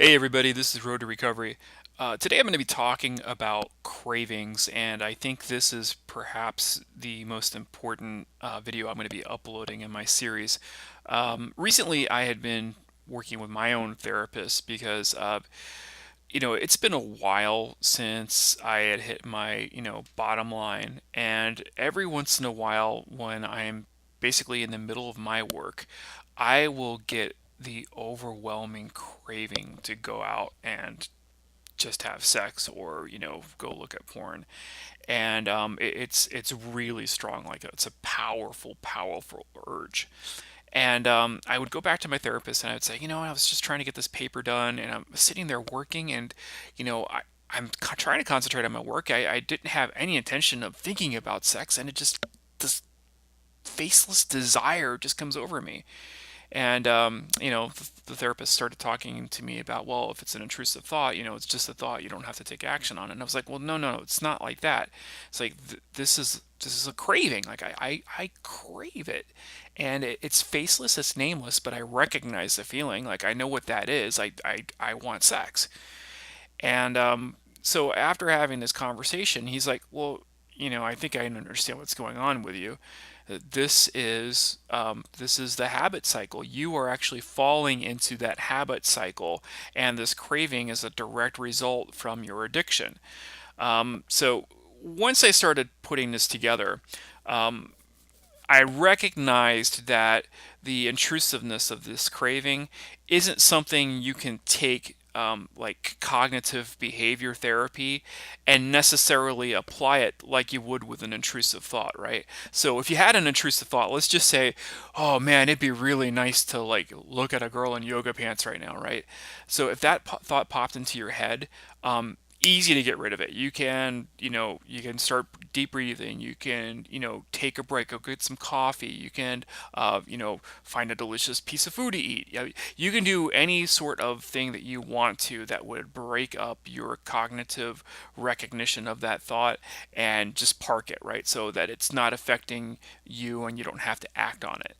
Hey everybody, this is Road to Recovery. Today I'm going to be talking about cravings, and I think this is perhaps the most important video I'm going to be uploading in my series. Recently, I had been working with my own therapist because, it's been a while since I had hit my, bottom line, and every once in a while, when I'm basically in the middle of my work, I will get the overwhelming craving to go out and just have sex or go look at porn, and it's really strong, like it's a powerful urge. And I would go back to my therapist and I would say, I was just trying to get this paper done, and I'm sitting there working, and I'm trying to concentrate on my work. I didn't have any intention of thinking about sex, and it just, this faceless desire just comes over me. And the therapist started talking to me about, well, if it's an intrusive thought, it's just a thought. You don't have to take action on it. And I was like, well, no, it's not like that. It's like this is a craving. Like I crave it, and it's faceless, it's nameless, but I recognize the feeling. Like I know what that is. I want sex. And so after having this conversation, he's like, well, I think I understand what's going on with you. This is the habit cycle. You are actually falling into that habit cycle, and this craving is a direct result from your addiction. So once I started putting this together, I recognized that the intrusiveness of this craving isn't something you can take, like cognitive behavior therapy, and necessarily apply it like you would with an intrusive thought, right? So if you had an intrusive thought, let's just say, oh man, it'd be really nice to like look at a girl in yoga pants right now, right? So if that thought popped into your head, easy to get rid of it. You can start deep breathing. You can, take a break, go get some coffee. You can, find a delicious piece of food to eat. You can do any sort of thing that you want to that would break up your cognitive recognition of that thought, and just park it, right? So that it's not affecting you and you don't have to act on it.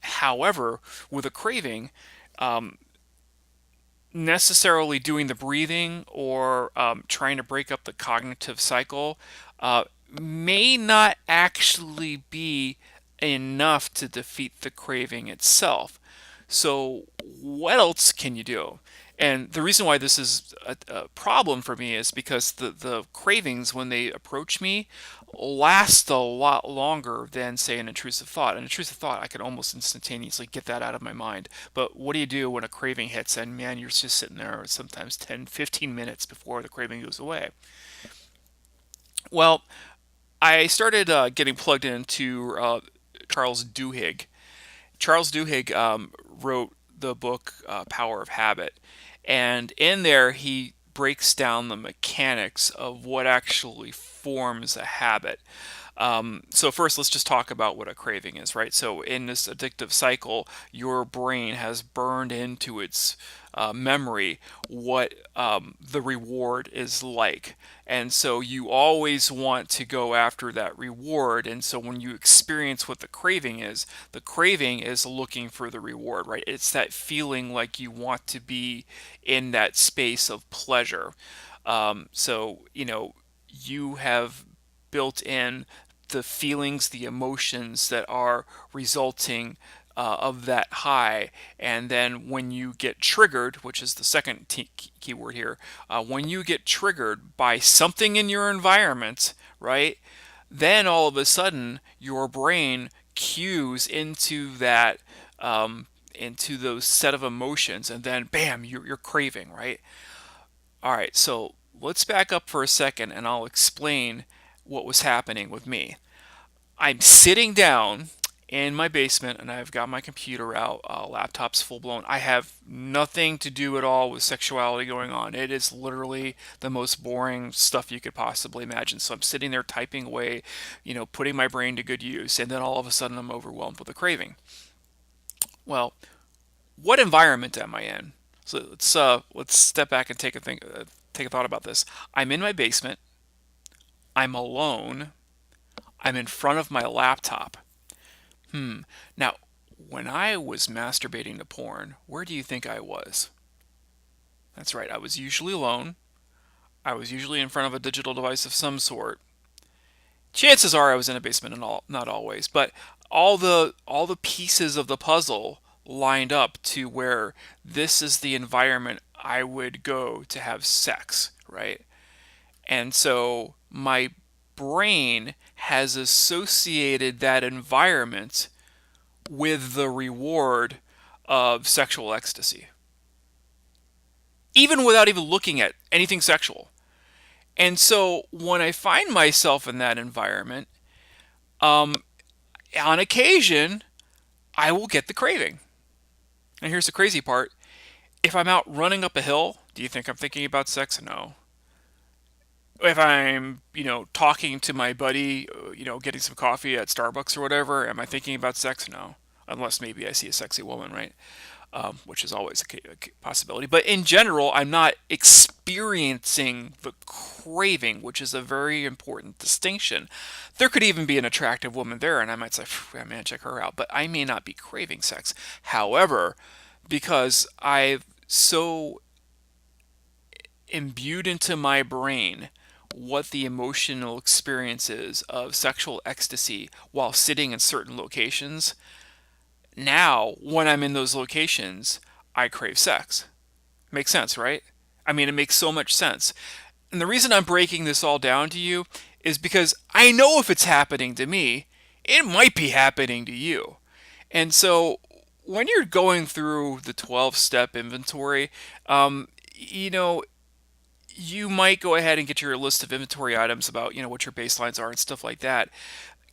However, with a craving, necessarily doing the breathing or trying to break up the cognitive cycle may not actually be enough to defeat the craving itself. So, what else can you do? And the reason why this is a problem for me is because the cravings, when they approach me, last a lot longer than, say, an intrusive thought. An intrusive thought, I could almost instantaneously get that out of my mind. But what do you do when a craving hits, and man, you're just sitting there sometimes 10, 15 minutes before the craving goes away? Well, I started getting plugged into Charles Duhigg. Charles Duhigg wrote the book Power of Habit, and in there he breaks down the mechanics of what actually forms a habit. So first, let's just talk about what a craving is, right? So in this addictive cycle, your brain has burned into its memory what the reward is like. And so you always want to go after that reward. And so when you experience what the craving is looking for the reward, right? It's that feeling like you want to be in that space of pleasure. So you have built in the feelings, the emotions that are resulting of that high. And then when you get triggered, which is the second key word here, when you get triggered by something in your environment, right, then all of a sudden your brain cues into that, into those set of emotions, and then bam, you're craving, right? All right, so let's back up for a second and I'll explain what was happening with me. I'm sitting down in my basement and I've got my computer out, laptop's full blown. I have nothing to do at all with sexuality going on. It is literally the most boring stuff you could possibly imagine. So I'm sitting there typing away, putting my brain to good use, and then all of a sudden I'm overwhelmed with a craving. Well, what environment am I in? So let's step back and take a thought about this. I'm in my basement. I'm alone. I'm in front of my laptop. Now, when I was masturbating to porn, where do you think I was? That's right. I was usually alone. I was usually in front of a digital device of some sort. Chances are I was in a basement, and all, not always, but all the pieces of the puzzle lined up to where this is the environment I would go to have sex, right? And so my brain has associated that environment with the reward of sexual ecstasy, even without even looking at anything sexual. And so when I find myself in that environment, um, on occasion, I will get the craving. And here's the crazy part. If I'm out running up a hill, do you think I'm thinking about sex? No. If I'm, talking to my buddy, getting some coffee at Starbucks or whatever, am I thinking about sex? No. Unless maybe I see a sexy woman, right? Which is always a possibility. But in general, I'm not experiencing the craving, which is a very important distinction. There could even be an attractive woman there, and I might say, man, check her out. But I may not be craving sex. However, because I've so imbued into my brain what the emotional experience is of sexual ecstasy while sitting in certain locations, now when I'm in those locations, I crave sex. Makes sense, right? I mean, it makes so much sense. And the reason I'm breaking this all down to you is because I know if it's happening to me, it might be happening to you. And so when you're going through the 12-step inventory, you know, you might go ahead and get your list of inventory items about, what your baselines are and stuff like that.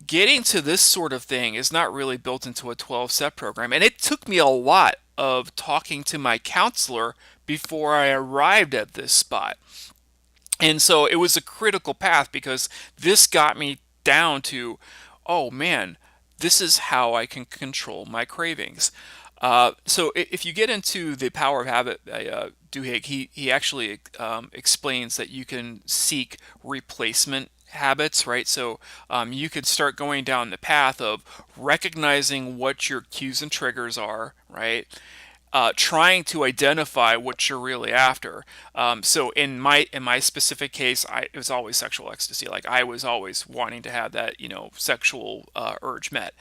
Getting to this sort of thing is not really built into a 12-step program. And it took me a lot of talking to my counselor before I arrived at this spot. And so it was a critical path because this got me down to, oh man, this is how I can control my cravings. So if you get into the power of habit, Duhigg, he actually explains that you can seek replacement habits, right? So you could start going down the path of recognizing what your cues and triggers are, right? Trying to identify what you're really after. So in my specific case, it was always sexual ecstasy. Like I was always wanting to have that sexual urge met.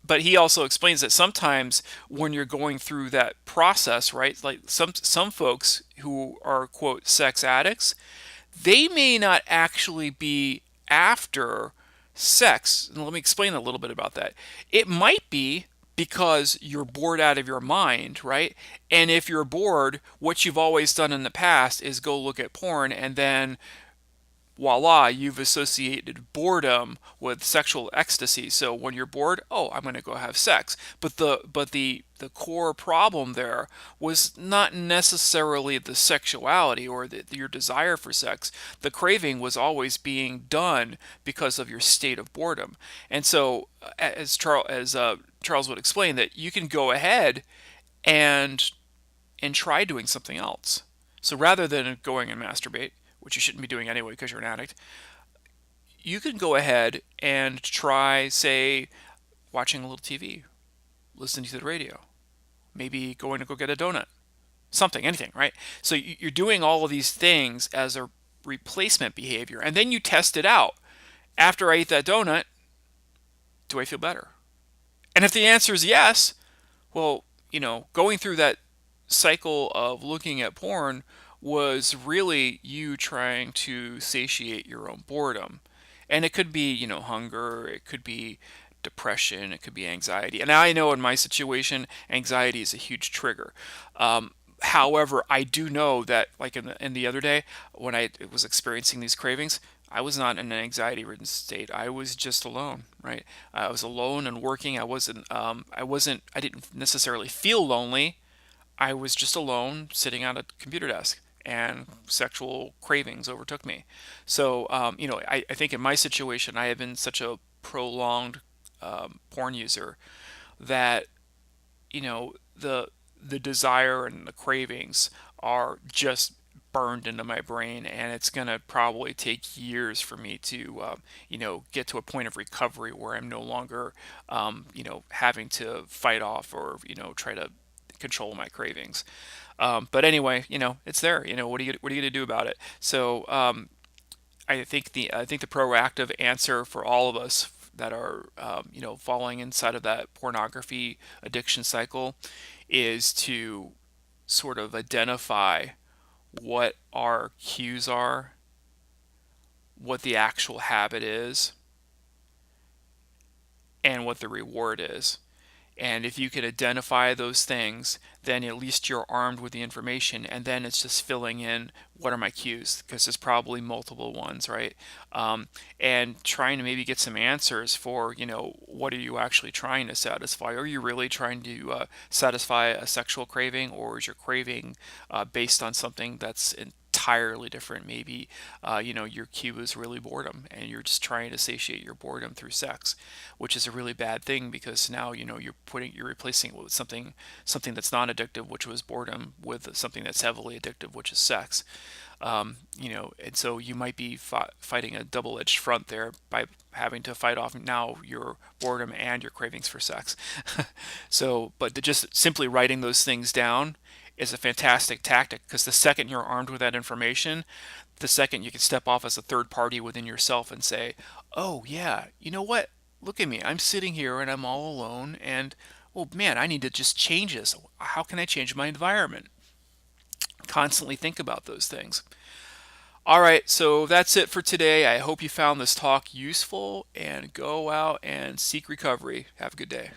But he also explains that sometimes when you're going through that process, right? Like some folks who are quote sex addicts, they may not actually be after sex. And let me explain a little bit about that. It might be because you're bored out of your mind, right? And if you're bored, what you've always done in the past is go look at porn and then voila, you've associated boredom with sexual ecstasy. So when you're bored, oh, I'm going to go have sex. But the core problem there was not necessarily the sexuality or your desire for sex. The craving was always being done because of your state of boredom. And so, as Charles would explain, that you can go ahead and try doing something else. So rather than going and masturbate, which you shouldn't be doing anyway because you're an addict, you can go ahead and try, say, watching a little TV, listening to the radio, maybe going to go get a donut, something, anything, right? So you're doing all of these things as a replacement behavior, and then you test it out. After I eat that donut, do I feel better? And if the answer is yes, well, going through that cycle of looking at porn was really you trying to satiate your own boredom. And it could be, hunger, it could be depression, it could be anxiety. And I know in my situation, anxiety is a huge trigger. However, I do know that, like in the other day, when I was experiencing these cravings, I was not in an anxiety-ridden state. I was just alone, right? I was alone and working. I didn't necessarily feel lonely. I was just alone, sitting at a computer desk, and sexual cravings overtook me. So, I think in my situation, I have been such a prolonged porn user that the desire and the cravings are just burned into my brain, and it's gonna probably take years for me to get to a point of recovery where I'm no longer having to fight off or try to control my cravings. But anyway, it's there. What are you gonna do about it? So I think the proactive answer for all of us that are falling inside of that pornography addiction cycle is to sort of identify what our cues are, what the actual habit is, and what the reward is. And if you can identify those things, then at least you're armed with the information. And then it's just filling in what are my cues, because there's probably multiple ones, right? Um, and trying to maybe get some answers for, what are you actually trying to satisfy? Are you really trying to satisfy a sexual craving, or is your craving based on something that's entirely different? Maybe your cue is really boredom, and you're just trying to satiate your boredom through sex, which is a really bad thing, because now you're replacing it with something that's non-addictive, which was boredom, with something that's heavily addictive, which is sex. And so you might be fighting a double-edged front there by having to fight off now your boredom and your cravings for sex. So, but just simply writing those things down is a fantastic tactic, because the second you're armed with that information, the second you can step off as a third party within yourself and say, oh yeah, you know what? Look at me. I'm sitting here and I'm all alone, and oh man, I need to just change this. How can I change my environment? Constantly think about those things. All right, so that's it for today. I hope you found this talk useful, and go out and seek recovery. Have a good day.